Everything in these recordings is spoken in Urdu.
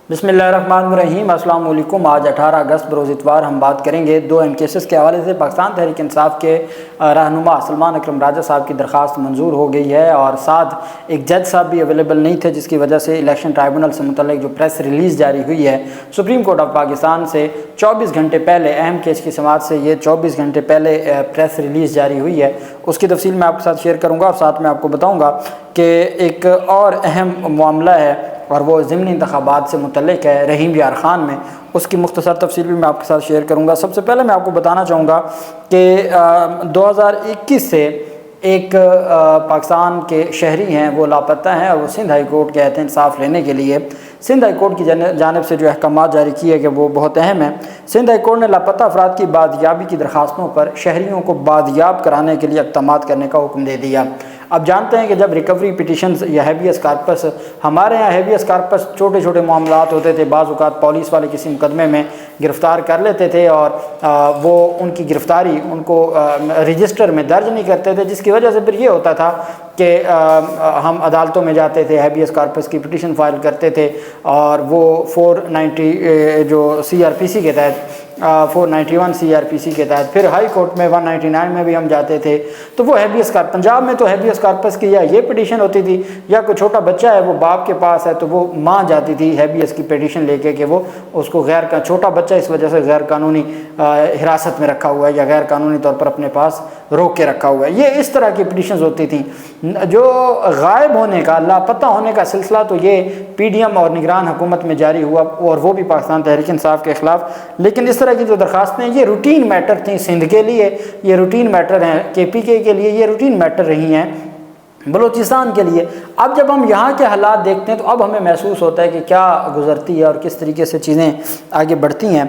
بسم اللہ الرحمن الرحیم۔ السلام علیکم۔ آج 18 اگست بروز اتوار ہم بات کریں گے 2 اہم کیسز کے حوالے سے۔ پاکستان تحریک انصاف کے رہنما سلمان اکرم راجہ صاحب کی درخواست منظور ہو گئی ہے، اور ساتھ ایک جج صاحب بھی اویلیبل نہیں تھے، جس کی وجہ سے الیکشن ٹرائبونل سے متعلق جو پریس ریلیز جاری ہوئی ہے سپریم کورٹ آف پاکستان سے 24 گھنٹے پہلے، اہم کیس کی سماعت سے یہ 24 گھنٹے پہلے پریس ریلیز جاری ہوئی ہے، اس کی تفصیل میں آپ کے ساتھ شیئر کروں گا، اور ساتھ میں آپ کو بتاؤں گا کہ ایک اور اہم معاملہ ہے اور وہ ضمنی انتخابات سے متعلق ہے رحیم یار خان میں، اس کی مختصر تفصیل بھی میں آپ کے ساتھ شیئر کروں گا۔ سب سے پہلے میں آپ کو بتانا چاہوں گا کہ 2021 سے ایک پاکستان کے شہری ہیں، وہ لاپتہ ہیں، اور وہ سندھ ہائی کورٹ کے تحت انصاف لینے کے لیے سندھ ہائی کورٹ کی جانب سے جو احکامات جاری کیے گئے وہ بہت اہم ہیں۔ سندھ ہائی کورٹ نے لاپتہ افراد کی بازیابی کی درخواستوں پر شہریوں کو بازیاب کرانے کے لیے اقدامات کرنے کا حکم دے دیا۔ اب جانتے ہیں کہ جب ریکوری پٹیشنز یا ہیبیس کارپس، ہمارے یہاں ہیبیس کارپس چھوٹے چھوٹے معاملات ہوتے تھے، بعض اوقات پولیس والے کسی مقدمے میں گرفتار کر لیتے تھے اور وہ ان کی گرفتاری ان کو رجسٹر میں درج نہیں کرتے تھے، جس کی وجہ سے پھر یہ ہوتا تھا کہ ہم عدالتوں میں جاتے تھے، ہیبیس کارپس کی پٹیشن فائل کرتے تھے، اور وہ 490 جو CRPC کے تحت 491 CRPC کے تحت، پھر ہائی کورٹ میں 199 میں بھی ہم جاتے تھے، تو وہ ہیبیس کارپس، پنجاب میں تو ہیبیس کارپس کی یا یہ پٹیشن ہوتی تھی، یا کوئی چھوٹا بچہ ہے وہ باپ کے پاس ہے تو وہ ماں جاتی تھی ہیبیس کی پٹیشن لے کے کہ وہ اس کو چھوٹا بچہ اس وجہ سے غیر قانونی حراست میں رکھا ہوا ہے یا غیر قانونی طور پر اپنے پاس روک کے رکھا ہوا ہے۔ یہ اس طرح کی پٹیشنز ہوتی تھیں۔ جو غائب ہونے کا، لاپتہ ہونے کا سلسلہ تو یہ PDM اور نگران حکومت میں جاری ہوا، اور وہ بھی پاکستان تحریک انصاف کے خلاف، لیکن اس طرح کی جو درخواستیں یہ روٹین میٹر تھیں سندھ کے لیے، یہ روٹین میٹر ہیں KPK کے لیے، یہ روٹین میٹر رہی ہیں بلوچستان کے لیے۔ اب جب ہم یہاں کے حالات دیکھتے ہیں تو اب ہمیں محسوس ہوتا ہے کہ کیا گزرتی ہے اور کس طریقے سے چیزیں آگے بڑھتی ہیں۔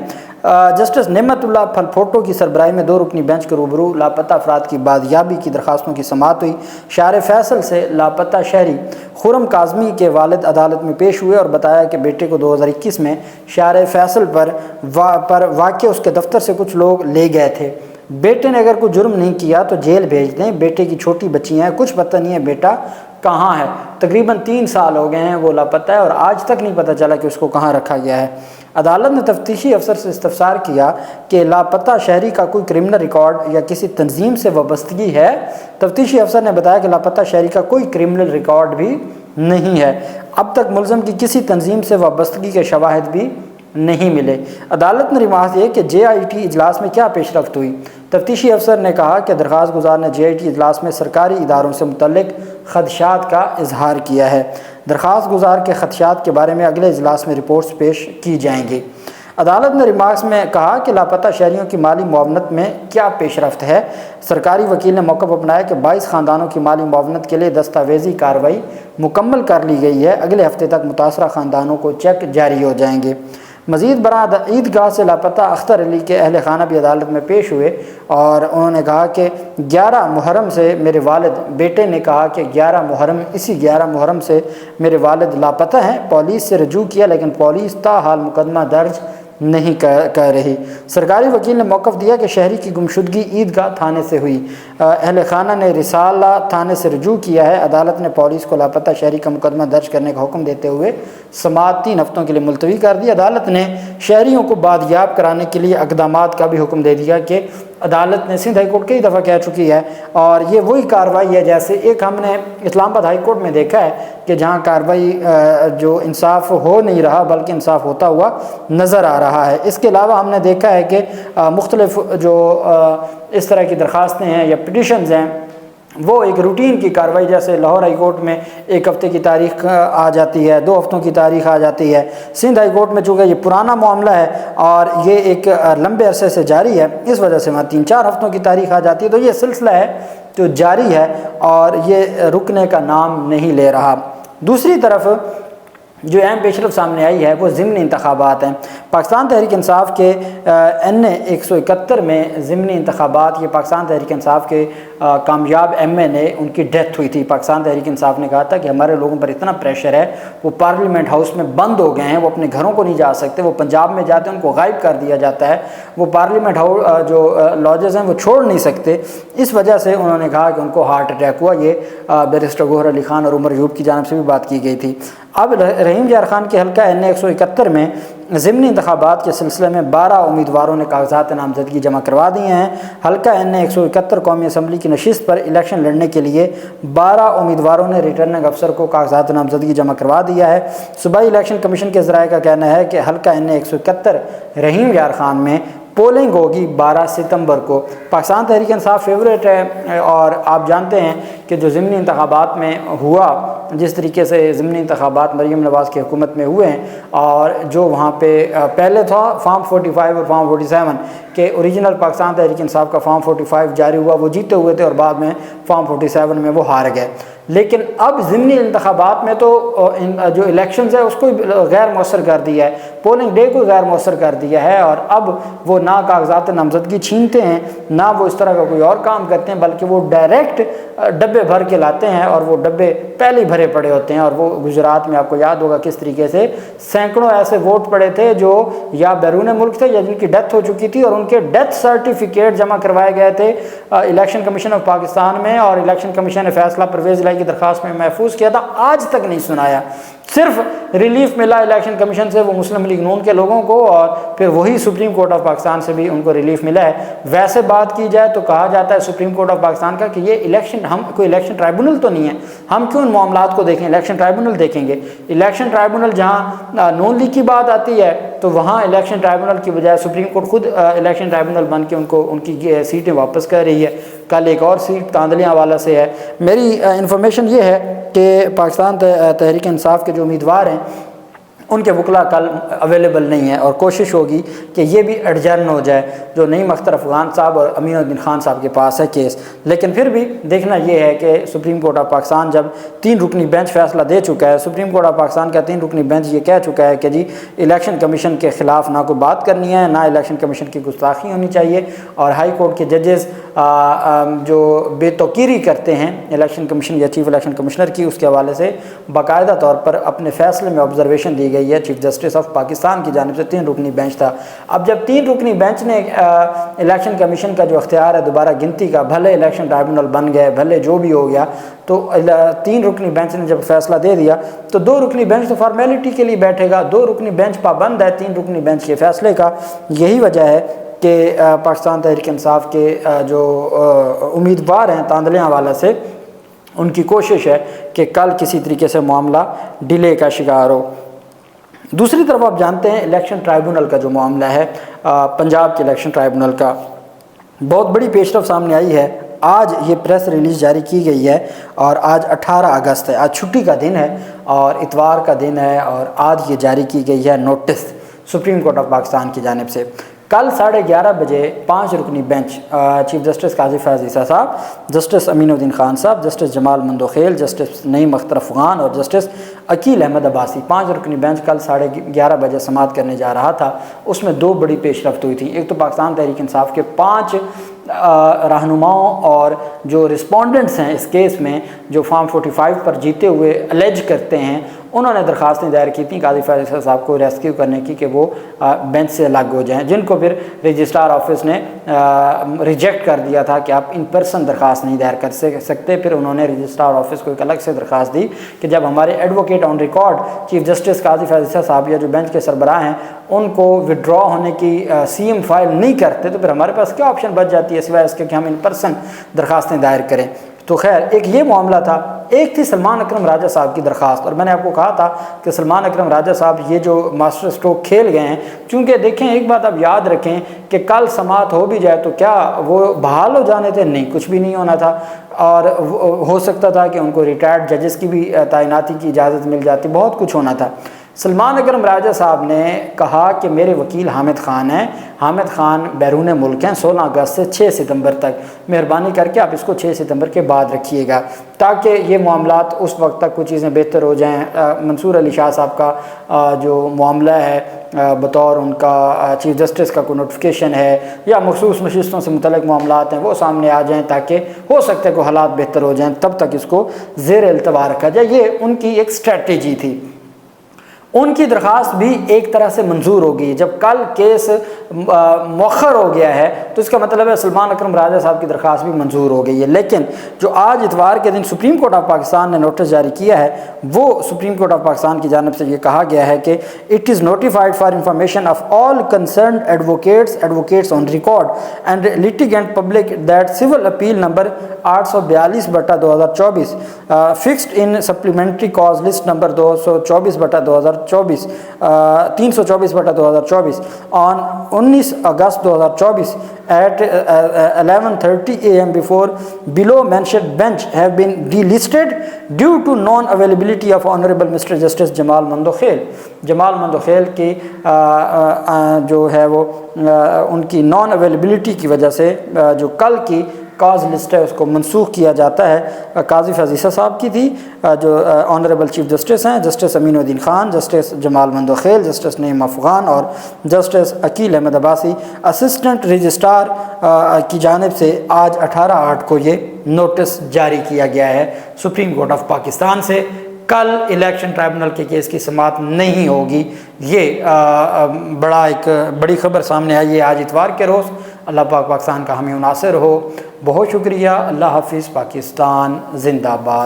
جسٹس نعمت اللہ پھلپھوٹو کی سربراہی میں 2 رکنی بینچ کے روبرو لاپتہ افراد کی بازیابی کی درخواستوں کی سماعت ہوئی۔ شہر فیصل سے لاپتہ شہری خرم کاظمی کے والد عدالت میں پیش ہوئے اور بتایا کہ بیٹے کو 2021 میں شہر فیصل پر واقع اس کے دفتر سے کچھ لوگ لے گئے تھے۔ بیٹے نے اگر کوئی جرم نہیں کیا تو جیل بھیج دیں، بیٹے کی چھوٹی بچیاں ہیں، کچھ پتہ نہیں ہے بیٹا کہاں ہے۔ تقریباً 3 سال ہو گئے ہیں وہ لاپتہ ہے، اور آج تک نہیں پتہ چلا کہ اس کو کہاں رکھا گیا ہے۔ عدالت نے تفتیشی افسر سے استفسار کیا کہ لاپتہ شہری کا کوئی کرمنل ریکارڈ یا کسی تنظیم سے وابستگی ہے۔ تفتیشی افسر نے بتایا کہ لاپتہ شہری کا کوئی کرمنل ریکارڈ بھی نہیں ہے۔ اب تک ملزم کی کسی تنظیم سے وابستگی کے شواہد بھی نہیں ملے۔ عدالت نے ریمارک یہ کہ JIT اجلاس میں کیا پیش رفت ہوئی۔ تفتیشی افسر نے کہا کہ درخواست گزار نے JIT اجلاس میں سرکاری اداروں سے متعلق خدشات کا اظہار کیا ہے۔ درخواست گزار کے خدشات کے بارے میں اگلے اجلاس میں رپورٹس پیش کی جائیں گی۔ عدالت نے ریمارکس میں کہا کہ لاپتہ شہریوں کی مالی معاونت میں کیا پیش رفت ہے۔ سرکاری وکیل نے موقف اپنایا کہ 22 خاندانوں کی مالی معاونت کے لیے دستاویزی کارروائی مکمل کر لی گئی ہے، اگلے ہفتے تک متاثرہ خاندانوں کو چیک جاری ہو جائیں گے۔ مزید برآں عیدگاہ سے لاپتہ اختر علی کے اہل خانہ بھی عدالت میں پیش ہوئے، اور انہوں نے کہا کہ 11 محرم سے میرے والد، بیٹے نے کہا کہ 11 محرم سے میرے والد لاپتہ ہیں، پولیس سے رجوع کیا لیکن پولیس تاحال مقدمہ درج نہیں کر رہی۔ سرکاری وکیل نے موقف دیا کہ شہری کی گمشدگی عیدگاہ تھانے سے ہوئی، اہل خانہ نے رسالہ تھانے سے رجوع کیا ہے۔ عدالت نے پولیس کو لاپتہ شہری کا مقدمہ درج کرنے کا حکم دیتے ہوئے سماعت 3 ہفتوں کے لیے ملتوی کر دی۔ عدالت نے شہریوں کو بازیاب کرانے کے لیے اقدامات کا بھی حکم دے دیا کہ عدالت نے سندھ ہائی کورٹ کئی دفعہ کہہ چکی ہے، اور یہ وہی کارروائی ہے جیسے ایک ہم نے اسلام آباد ہائی کورٹ میں دیکھا ہے کہ جہاں کارروائی جو انصاف ہو نہیں رہا بلکہ انصاف ہوتا ہوا نظر آ رہا ہے۔ اس کے علاوہ ہم نے دیکھا ہے کہ مختلف جو اس طرح کی درخواستیں ہیں یا پٹیشنز ہیں وہ ایک روٹین کی کارروائی، جیسے لاہور ہائی کورٹ میں 1 ہفتے کی تاریخ آ جاتی ہے، 2 ہفتوں کی تاریخ آ جاتی ہے۔ سندھ ہائی کورٹ میں چونکہ یہ پرانا معاملہ ہے اور یہ ایک لمبے عرصے سے جاری ہے، اس وجہ سے وہاں 3-4 ہفتوں کی تاریخ آ جاتی ہے، تو یہ سلسلہ ہے جو جاری ہے اور یہ رکنے کا نام نہیں لے رہا۔ دوسری طرف جو اہم پیش رفت سامنے آئی ہے وہ ضمنی انتخابات ہیں۔ پاکستان تحریک انصاف کے NA 171 میں ضمنی انتخابات، یہ پاکستان تحریک انصاف کے کامیاب MA نے ان کی ڈیتھ ہوئی تھی۔ پاکستان تحریک انصاف نے کہا تھا کہ ہمارے لوگوں پر اتنا پریشر ہے، وہ پارلیمنٹ ہاؤس میں بند ہو گئے ہیں، وہ اپنے گھروں کو نہیں جا سکتے، وہ پنجاب میں جاتے ہیں ان کو غائب کر دیا جاتا ہے، وہ پارلیمنٹ ہاؤس جو لاجز ہیں وہ چھوڑ نہیں سکتے۔ اس وجہ سے انہوں نے کہا کہ ان کو ہارٹ اٹیک ہوا۔ یہ بیرسٹر گوہر علی خان اور عمر ایوب کی جانب سے بھی بات کی گئی تھی۔ اب رحیم یار خان کے حلقہ NA 171 میں ضمنی انتخابات کے سلسلے میں 12 امیدواروں نے کاغذات نامزدگی جمع کروا دیے ہیں۔ حلقہ NA 171 قومی اسمبلی کی نشست پر الیکشن لڑنے کے لیے 12 امیدواروں نے ریٹرننگ افسر کو کاغذات نامزدگی جمع کروا دیا ہے۔ صوبائی الیکشن کمیشن کے ذرائع کا کہنا ہے کہ حلقہ NA 171 رحیم یار خان میں پولنگ ہوگی 12 ستمبر کو۔ پاکستان تحریک انصاف فیوریٹ ہے، اور آپ جانتے ہیں کہ جو ضمنی انتخابات میں ہوا، جس طریقے سے ضمنی انتخابات مریم نواز کی حکومت میں ہوئے ہیں، اور جو وہاں پہ پہلے تھا فارم 45 اور فارم 47 کہ اوریجنل پاکستان تحریک انصاف کا فارم 45 جاری ہوا، وہ جیتے ہوئے تھے اور بعد میں فارم 47 میں وہ ہار گئے۔ لیکن اب ضمنی انتخابات میں تو جو الیکشنز ہے اس کو غیر مؤثر کر دیا ہے، پولنگ ڈے کو غیر مؤثر کر دیا ہے، اور اب وہ نہ کاغذات نامزدگی چھینتے ہیں، نہ وہ اس طرح کا کوئی اور کام کرتے ہیں، بلکہ وہ ڈائریکٹ ڈبے بھر کے لاتے ہیں، اور وہ ڈبے پہلے ہی بھرے پڑے ہوتے ہیں۔ اور وہ گجرات میں آپ کو یاد ہوگا کس طریقے سے سینکڑوں ایسے ووٹ پڑے تھے جو یا بیرون ملک تھے یا جن کی ڈیتھ ہو چکی تھی، اور ان کے ڈیتھ سرٹیفکیٹ جمع کروائے گئے تھے الیکشن کمیشن آف پاکستان میں، اور الیکشن کمیشن نے فیصلہ پرویز الہی کی درخواست میں محفوظ کیا تھا، آج تک نہیں سنایا۔ صرف ریلیف ملا الیکشن کمیشن سے وہ مسلم لیگ نون کے لوگوں کو، اور پھر وہی سپریم کورٹ آف پاکستان سے بھی ان کو ریلیف ملا ہے۔ ویسے بات کی جائے تو کہا جاتا ہے سپریم کورٹ آف پاکستان کا کہ یہ الیکشن، ہم کوئی الیکشن ٹرائبونل تو نہیں ہے، ہم کیوں ان معاملات کو دیکھیں، الیکشن ٹرائبونل دیکھیں گے۔ الیکشن ٹرائبونل جہاں نون لیگ کی بات آتی ہے تو وہاں الیکشن ٹرائبونل کی بجائے سپریم کورٹ خود الیکشن ٹرائبونل بن کے ان کی سیٹیں واپس کر رہی ہے۔ کل ایک اور سیٹ کاندلیاں والا سے ہے۔ میری انفارمیشن یہ ہے کہ پاکستان تحریک انصاف کے جو امیدوار ہیں ان کے وکلاء کل اویلیبل نہیں ہیں، اور کوشش ہوگی کہ یہ بھی ایڈجرن ہو جائے، جو نعیم اختر افغان صاحب اور امین الدین خان صاحب کے پاس ہے کیس۔ لیکن پھر بھی دیکھنا یہ ہے کہ سپریم کورٹ آف پاکستان جب 3 رکنی بینچ فیصلہ دے چکا ہے، سپریم کورٹ آف پاکستان کا 3 رکنی بینچ یہ کہہ چکا ہے کہ جی الیکشن کمیشن کے خلاف نہ کوئی بات کرنی ہے، نہ الیکشن کمیشن کی گستاخی ہونی چاہیے، اور ہائی کورٹ کے ججز جو بے توقیری کرتے ہیں الیکشن کمیشن یا چیف الیکشن کمشنر کی، اس کے حوالے سے باقاعدہ طور پر اپنے فیصلے میں آبزرویشن دی گئی ہے چیف جسٹس آف پاکستان کی جانب سے۔ 3 رکنی بینچ تھا۔ اب جب 3 رکنی بینچ نے الیکشن کمیشن کا جو اختیار ہے دوبارہ گنتی کا، بھلے الیکشن ٹرائبونل بن گئے، بھلے جو بھی ہو گیا، تو 3 رکنی بینچ نے جب فیصلہ دے دیا تو 2 رکنی بینچ تو فارمیلٹی کے لیے بیٹھے گا، 2 رکنی بینچ پابند ہے 3 رکنی بینچ کے فیصلے کا۔ یہی وجہ ہے کہ پاکستان تحریک انصاف کے جو امیدوار ہیں تاندلیاں والا سے، ان کی کوشش ہے کہ کل کسی طریقے سے معاملہ ڈیلے کا شکار ہو۔ دوسری طرف آپ جانتے ہیں الیکشن ٹرائبونل کا جو معاملہ ہے، پنجاب کے الیکشن ٹرائبونل کا بہت بڑی پیش رفت سامنے آئی ہے۔ آج یہ پریس ریلیز جاری کی گئی ہے، اور آج 18 اگست ہے، آج چھٹی کا دن ہے اور اتوار کا دن ہے، اور آج یہ جاری کی گئی ہے notice supreme court of Pakistan کی جانب سے۔ کل 11:30 بجے 5 رکنی بینچ چیف جسٹس قاضی فیاض عیسیٰ صاحب، جسٹس امین الدین خان صاحب، جسٹس جمال مندوخیل، جسٹس نعیم اختر افغان اور جسٹس عقیل احمد عباسی، 5 رکنی بینچ کل 11:30 بجے سماعت کرنے جا رہا تھا۔ اس میں 2 بڑی پیش رفت ہوئی تھی۔ ایک تو پاکستان تحریک انصاف کے 5 رہنماؤں اور جو رسپونڈنٹس ہیں اس کیس میں، جو فارم 45 پر جیتے ہوئے الیج کرتے ہیں، انہوں نے درخواستیں دائر کی تھیں قاضی فیاض عیسیٰ صاحب کو ریسکیو کرنے کی کہ وہ بینچ سے الگ ہو جائیں، جن کو پھر رجسٹرار آفس نے ریجیکٹ کر دیا تھا کہ آپ ان پرسن درخواست نہیں دائر کر سکتے۔ پھر انہوں نے رجسٹرار آفس کو ایک الگ سے درخواست دی کہ جب ہمارے advocate on record chief justice قاضی فیاض عیسیٰ صاحب یا جو بینچ کے سربراہ ہیں ان کو وڈرا ہونے کی CM فائل نہیں کرتے تو پھر ہمارے پاس کیا آپشن بچ جاتی ہے سوائے اس کے کہ ہم ان پرسن درخواستیں دائر کریں۔ تو خیر ایک یہ معاملہ تھا۔ ایک تھی سلمان اکرم راجہ صاحب کی درخواست، اور میں نے آپ کو کہا تھا کہ سلمان اکرم راجہ صاحب یہ جو ماسٹر اسٹروک کھیل گئے ہیں، چونکہ دیکھیں ایک بات آپ یاد رکھیں کہ کل سماعت ہو بھی جائے تو کیا وہ بحال ہو جانے تھے؟ نہیں، کچھ بھی نہیں ہونا تھا، اور ہو سکتا تھا کہ ان کو ریٹائرڈ ججز کی بھی تعیناتی کی اجازت مل جاتی، بہت کچھ ہونا تھا۔ سلمان اکرم راجہ صاحب نے کہا کہ میرے وکیل حامد خان ہیں، حامد خان بیرون ملک ہیں 16 اگست سے 6 ستمبر تک، مہربانی کر کے آپ اس کو 6 ستمبر کے بعد رکھیے گا تاکہ یہ معاملات اس وقت تک کچھ چیزیں بہتر ہو جائیں۔ منصور علی شاہ صاحب کا جو معاملہ ہے بطور ان کا چیف جسٹس کا کوئی نوٹیفیکیشن ہے یا مخصوص نشستوں سے متعلق معاملات ہیں وہ سامنے آ جائیں تاکہ ہو سکتا ہے کہ حالات بہتر ہو جائیں، تب تک اس کو زیر التوا رکھا جائے۔ یہ ان کی ایک اسٹریٹجی تھی۔ ان کی درخواست بھی ایک طرح سے منظور ہو گئی۔ جب کل کیس مؤخر ہو گیا ہے تو اس کا مطلب ہے سلمان اکرم راجہ صاحب کی درخواست بھی منظور ہو گئی ہے، لیکن جو آج اتوار کے دن سپریم کورٹ آف پاکستان نے نوٹس جاری کیا ہے وہ سپریم کورٹ آف پاکستان کی جانب سے یہ کہا گیا ہے کہ it is notified for information of all concerned advocates on record and litigant public that civil appeal number 842/2024 fixed in supplementary cause list number 324/2024 on 19 August 2024 at 11:30 AM before below mentioned bench have been delisted due to non-availability of Honorable Mr. Justice جمال مندوخیل۔ جمال مندوخیل کی جو ہے وہ ان کی نان اویلیبلٹی کی وجہ سے جو کل کی کاز لسٹ ہے اس کو منسوخ کیا جاتا ہے۔ قاضی فضیسہ صاحب کی تھی جو آنریبل چیف جسٹس ہیں، justice Amin uddin Khan, justice Jamal Mandokhail, justice Naeem Afghan اور justice Aqeel Ahmed Abbasi. Assistant registrar کی جانب سے آج 18/8 کو یہ نوٹس جاری کیا گیا ہے سپریم کورٹ آف پاکستان سے۔ کل الیکشن ٹرائبونل کے کیس کی سماعت نہیں ہوگی۔ یہ ایک بڑی خبر سامنے آئی ہے آج اتوار کے روز۔ اللہ پاک پاکستان کا حامی و ناصر ہو۔ بہت شکریہ۔ اللہ حافظ۔ پاکستان زندہ باد۔